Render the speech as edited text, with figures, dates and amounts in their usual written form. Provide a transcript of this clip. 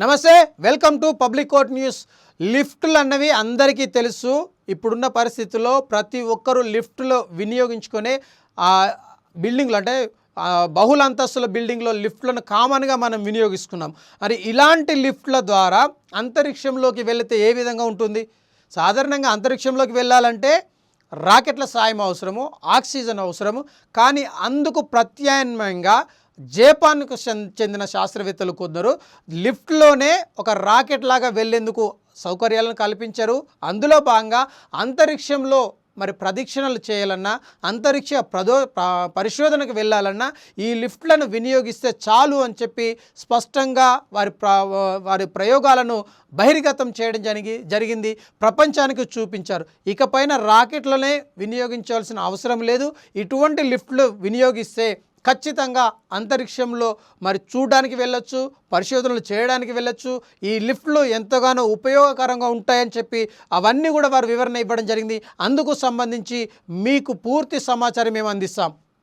నమస్తే, welcome to public court news. లిఫ్ట్లు అన్నవి అందరికీ తెలుసు. ఇప్పుడున్న పరిస్థితుల్లో ప్రతి ఒక్కరూ లిఫ్ట్లో వినియోగించుకునే బిల్డింగ్లు అంటే బహుళ అంతస్తుల బిల్డింగ్లో లిఫ్ట్లను కామన్గా మనం వినియోగిస్తున్నాం. మరి ఇలాంటి లిఫ్ట్ల ద్వారా అంతరిక్షంలోకి వెళితే ఏ విధంగా ఉంటుంది? సాధారణంగా అంతరిక్షంలోకి వెళ్ళాలంటే రాకెట్ల సాయం అవసరము, ఆక్సిజన్ అవసరము. కానీ అందుకు ప్రత్యామ్నాయంగా జపాన్కు చెందిన శాస్త్రవేత్తలు కొందరు లిఫ్ట్లోనే ఒక రాకెట్ లాగా వెళ్లేందుకు సౌకర్యాలను కల్పించారు. అందులో భాగంగా అంతరిక్షంలో మరి ప్రదక్షిణలు చేయాలన్నా, అంతరిక్ష పరిశోధనకు వెళ్ళాలన్నా ఈ లిఫ్ట్లను వినియోగిస్తే చాలు అని చెప్పి స్పష్టంగా వారి ప్రయోగాలను బహిర్గతం చేయడం జరిగింది, ప్రపంచానికి చూపించారు. ఇకపైన రాకెట్లనే వినియోగించాల్సిన అవసరం లేదు. ఇటువంటి లిఫ్ట్లు వినియోగిస్తే ఖచ్చితంగా అంతరిక్షంలో మరి చూడడానికి వెళ్ళొచ్చు, పరిశోధనలు చేయడానికి వెళ్ళొచ్చు. ఈ లిఫ్ట్లు ఎంతగానో ఉపయోగకరంగా ఉంటాయని చెప్పి అవన్నీ కూడా వారు వివరణ ఇవ్వడం జరిగింది. అందుకు సంబంధించి మీకు పూర్తి సమాచారం మేము అందిస్తాం.